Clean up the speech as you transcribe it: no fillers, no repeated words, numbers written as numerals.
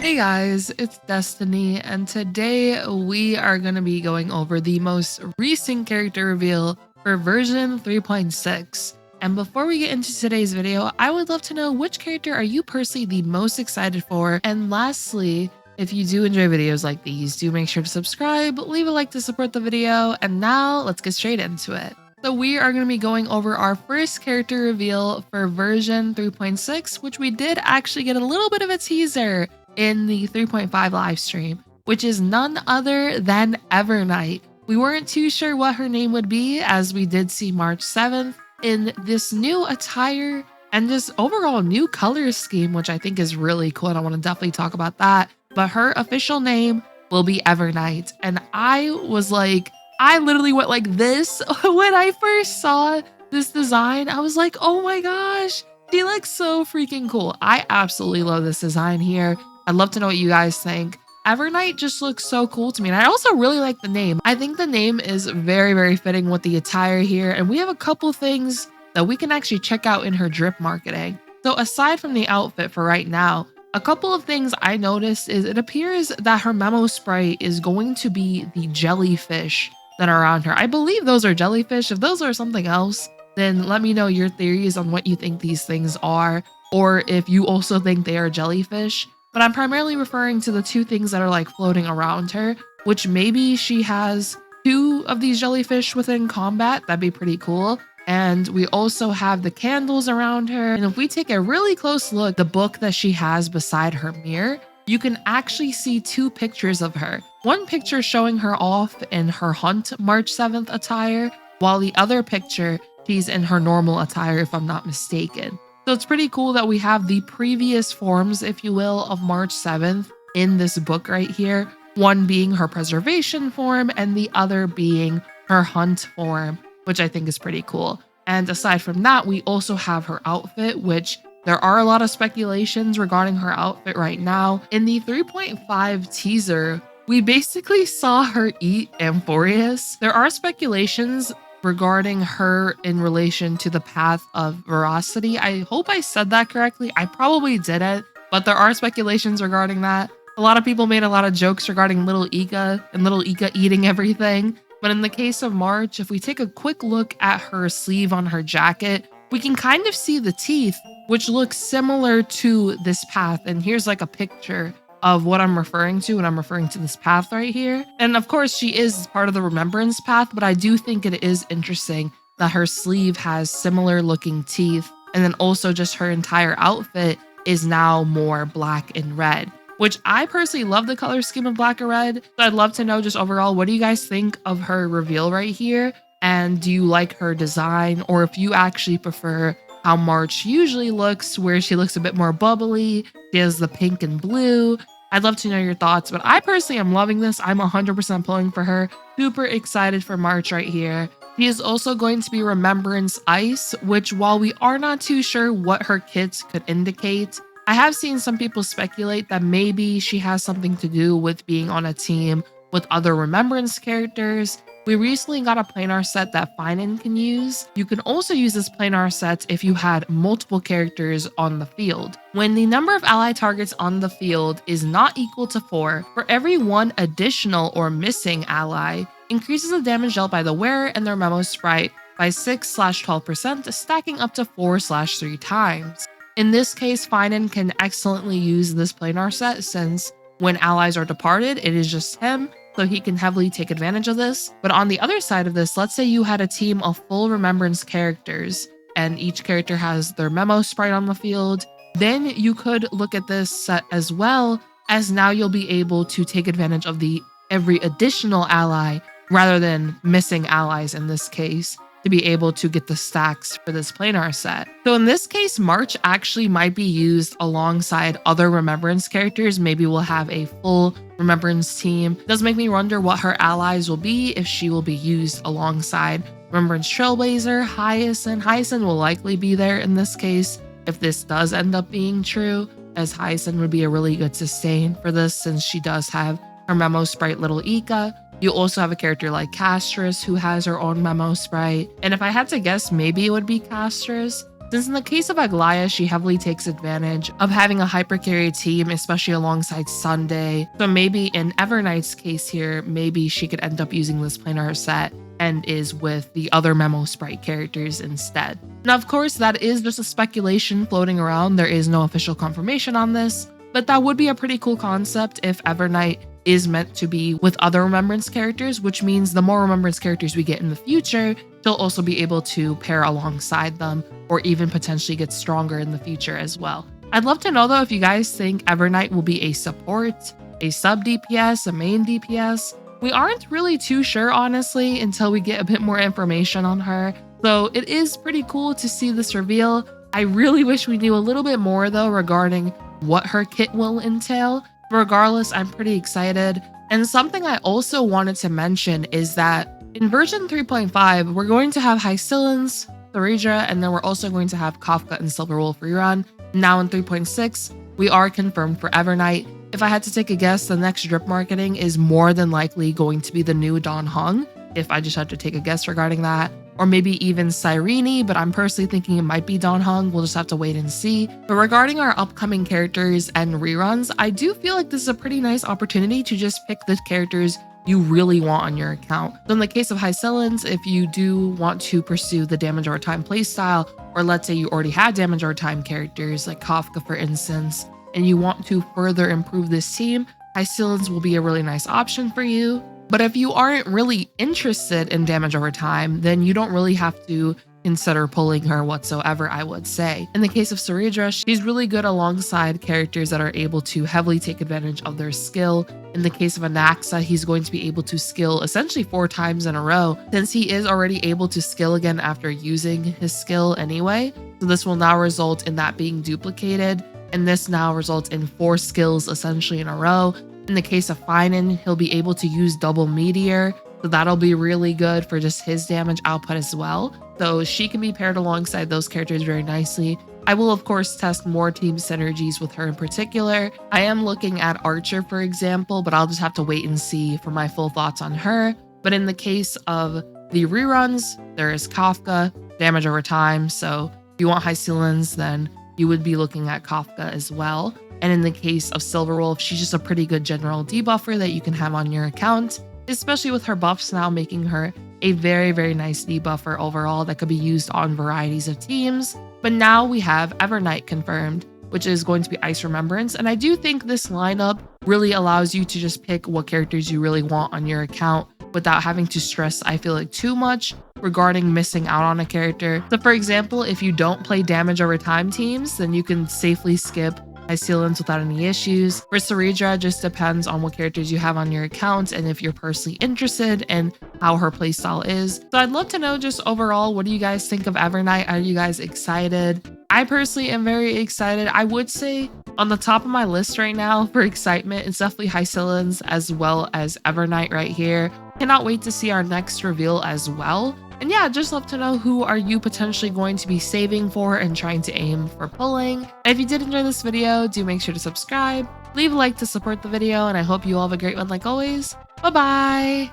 Hey guys, it's Destiny, and today we are going to be going over the most recent character reveal for version 3.6. And before we get into today's video, I would love to know which character are you personally the most excited for? And lastly, if you do enjoy videos like these, do make sure to subscribe, leave a like to support the video, and now let's get straight into it. So we are going to be going over our first character reveal for version 3.6, which we did actually get a little bit of a teaser in the 3.5 live stream, which is none other than Evernight. We weren't too sure what her name would be, as we did see March 7th in this new attire and just overall new color scheme, which I think is really cool. And I want to definitely talk about that. But her official name will be Evernight. And I literally went like this when I first saw this design. I was like, oh my gosh, she looks so freaking cool. I absolutely love this design here. I'd love to know what you guys think. Evernight just looks so cool to me. And I also really like the name. I think the name is very, very fitting with the attire here. And we have a couple things that we can actually check out in her drip marketing. So aside from the outfit for right now, a couple of things I noticed is it appears that her memo sprite is going to be the jellyfish that are around her. I believe those are jellyfish. If those are something else, then let me know your theories on what you think these things are, or if you also think they are jellyfish. But I'm primarily referring to the two things that are like floating around her, which maybe she has two of these jellyfish within combat. That'd be pretty cool. And we also have the candles around her. And if we take a really close look, the book that she has beside her mirror, you can actually see two pictures of her. One picture showing her off in her Hunt March 7th attire, while the other picture, she's in her normal attire, if I'm not mistaken. So it's pretty cool that we have the previous forms, if you will, of March 7th in this book right here. One being her preservation form and the other being her hunt form, which I think is pretty cool. And aside from that, we also have her outfit, which there are a lot of speculations regarding her outfit right now. In the 3.5 teaser, we basically saw her eat Amphoreus. There are speculations regarding her in relation to the path of veracity. I hope I said that correctly. I probably didn't, but there are speculations regarding that. A lot of people made a lot of jokes regarding Little Ika and Little Ika eating everything. But in the case of March, if we take a quick look at her sleeve on her jacket, we can kind of see the teeth, which looks similar to this path. And here's like a picture of what I'm referring to when I'm referring to this path right here. And of course, she is part of the Remembrance path, but I do think it is interesting that her sleeve has similar looking teeth. And then also just her entire outfit is now more black and red, which I personally love the color scheme of black and red. So I'd love to know just overall, what do you guys think of her reveal right here? And do you like her design, or if you actually prefer how March usually looks, where she looks a bit more bubbly, she has the pink and blue? I'd love to know your thoughts, but I personally am loving this. I'm 100% pulling for her. Super excited for March right here. She is also going to be Remembrance Ice, which while we are not too sure what her kits could indicate, I have seen some people speculate that maybe she has something to do with being on a team with other Remembrance characters. We recently got a planar set that Finan can use. You can also use this planar set if you had multiple characters on the field. When the number of ally targets on the field is not equal to 4, for every one additional or missing ally, increases the damage dealt by the wearer and their memo sprite by 6/12%, stacking up to 4/3 times. In this case, Finan can excellently use this planar set, since when allies are departed, it is just him, so he can heavily take advantage of this. But on the other side of this, let's say you had a team of full Remembrance characters, and each character has their memo sprite on the field, then you could look at this set as well, as now you'll be able to take advantage of every additional ally, rather than missing allies in this case, to be able to get the stacks for this planar set. So in this case, March actually might be used alongside other Remembrance characters. Maybe we'll have a full Remembrance team. It does make me wonder what her allies will be, if she will be used alongside Remembrance Trailblazer, Hysilens. Hysilens will likely be there in this case, if this does end up being true, as Hysilens would be a really good sustain for this, since she does have her memo sprite Little Ika. You also have a character like Castris who has her own memo sprite. And if I had to guess, maybe it would be Castris. Since in the case of Aglaya, she heavily takes advantage of having a hypercarry team, especially alongside Sunday. So maybe in Evernight's case here, maybe she could end up using this planar set and is with the other Memo Sprite characters instead. Now, of course, that is just a speculation floating around. There is no official confirmation on this, but that would be a pretty cool concept if Evernight is meant to be with other Remembrance characters, which means the more Remembrance characters we get in the future, she'll also be able to pair alongside them or even potentially get stronger in the future as well. I'd love to know though if you guys think Evernight will be a support, a sub DPS, a main DPS. We aren't really too sure, honestly, until we get a bit more information on her. So it is pretty cool to see this reveal. I really wish we knew a little bit more though regarding what her kit will entail. Regardless, I'm pretty excited. And something I also wanted to mention is that in version 3.5, we're going to have Hysilens, Cerydra, and then we're also going to have Kafka and Silverwolf rerun. Now in 3.6, we are confirmed for Evernight. If I had to take a guess, the next drip marketing is more than likely going to be the new Dan Heng, if I just had to take a guess regarding that. Or maybe even Cyrene, but I'm personally thinking it might be Dan Heng. We'll just have to wait and see. But regarding our upcoming characters and reruns, I do feel like this is a pretty nice opportunity to just pick the characters you really want on your account. So in the case of Hysilens, if you do want to pursue the damage over time playstyle, or let's say you already had damage over time characters like Kafka for instance, and you want to further improve this team, Hysilens will be a really nice option for you. But if you aren't really interested in damage over time, then you don't really have to consider pulling her whatsoever, I would say. In the case of Cerydra, she's really good alongside characters that are able to heavily take advantage of their skill. In the case of Anaxa, he's going to be able to skill essentially 4 times in a row, since he is already able to skill again after using his skill anyway. So this will now result in that being duplicated, and this now results in 4 skills essentially in a row. In the case of Finan, he'll be able to use double Meteor, so that'll be really good for just his damage output as well. So she can be paired alongside those characters very nicely. I will of course test more team synergies with her in particular. I am looking at Archer for example, but I'll just have to wait and see for my full thoughts on her. But in the case of the reruns, there is Kafka, damage over time. So if you want Hysilens, then you would be looking at Kafka as well. And in the case of Silverwolf, she's just a pretty good general debuffer that you can have on your account, especially with her buffs now making her a very, very nice debuffer overall that could be used on varieties of teams. But now we have Evernight confirmed, which is going to be Ice Remembrance. And I do think this lineup really allows you to just pick what characters you really want on your account without having to stress, I feel like, too much regarding missing out on a character. So for example, if you don't play damage over time teams, then you can safely skip Hysilens without any issues. For Cerydra, it just depends on what characters you have on your account and if you're personally interested in how her playstyle is. So I'd love to know just overall, what do you guys think of Evernight? Are you guys excited? I personally am very excited. I would say on the top of my list right now for excitement, it's definitely Hysilens as well as Evernight right here. Cannot wait to see our next reveal as well. And yeah, just love to know who are you potentially going to be saving for and trying to aim for pulling. And if you did enjoy this video, do make sure to subscribe, leave a like to support the video, and I hope you all have a great one like always. Bye-bye!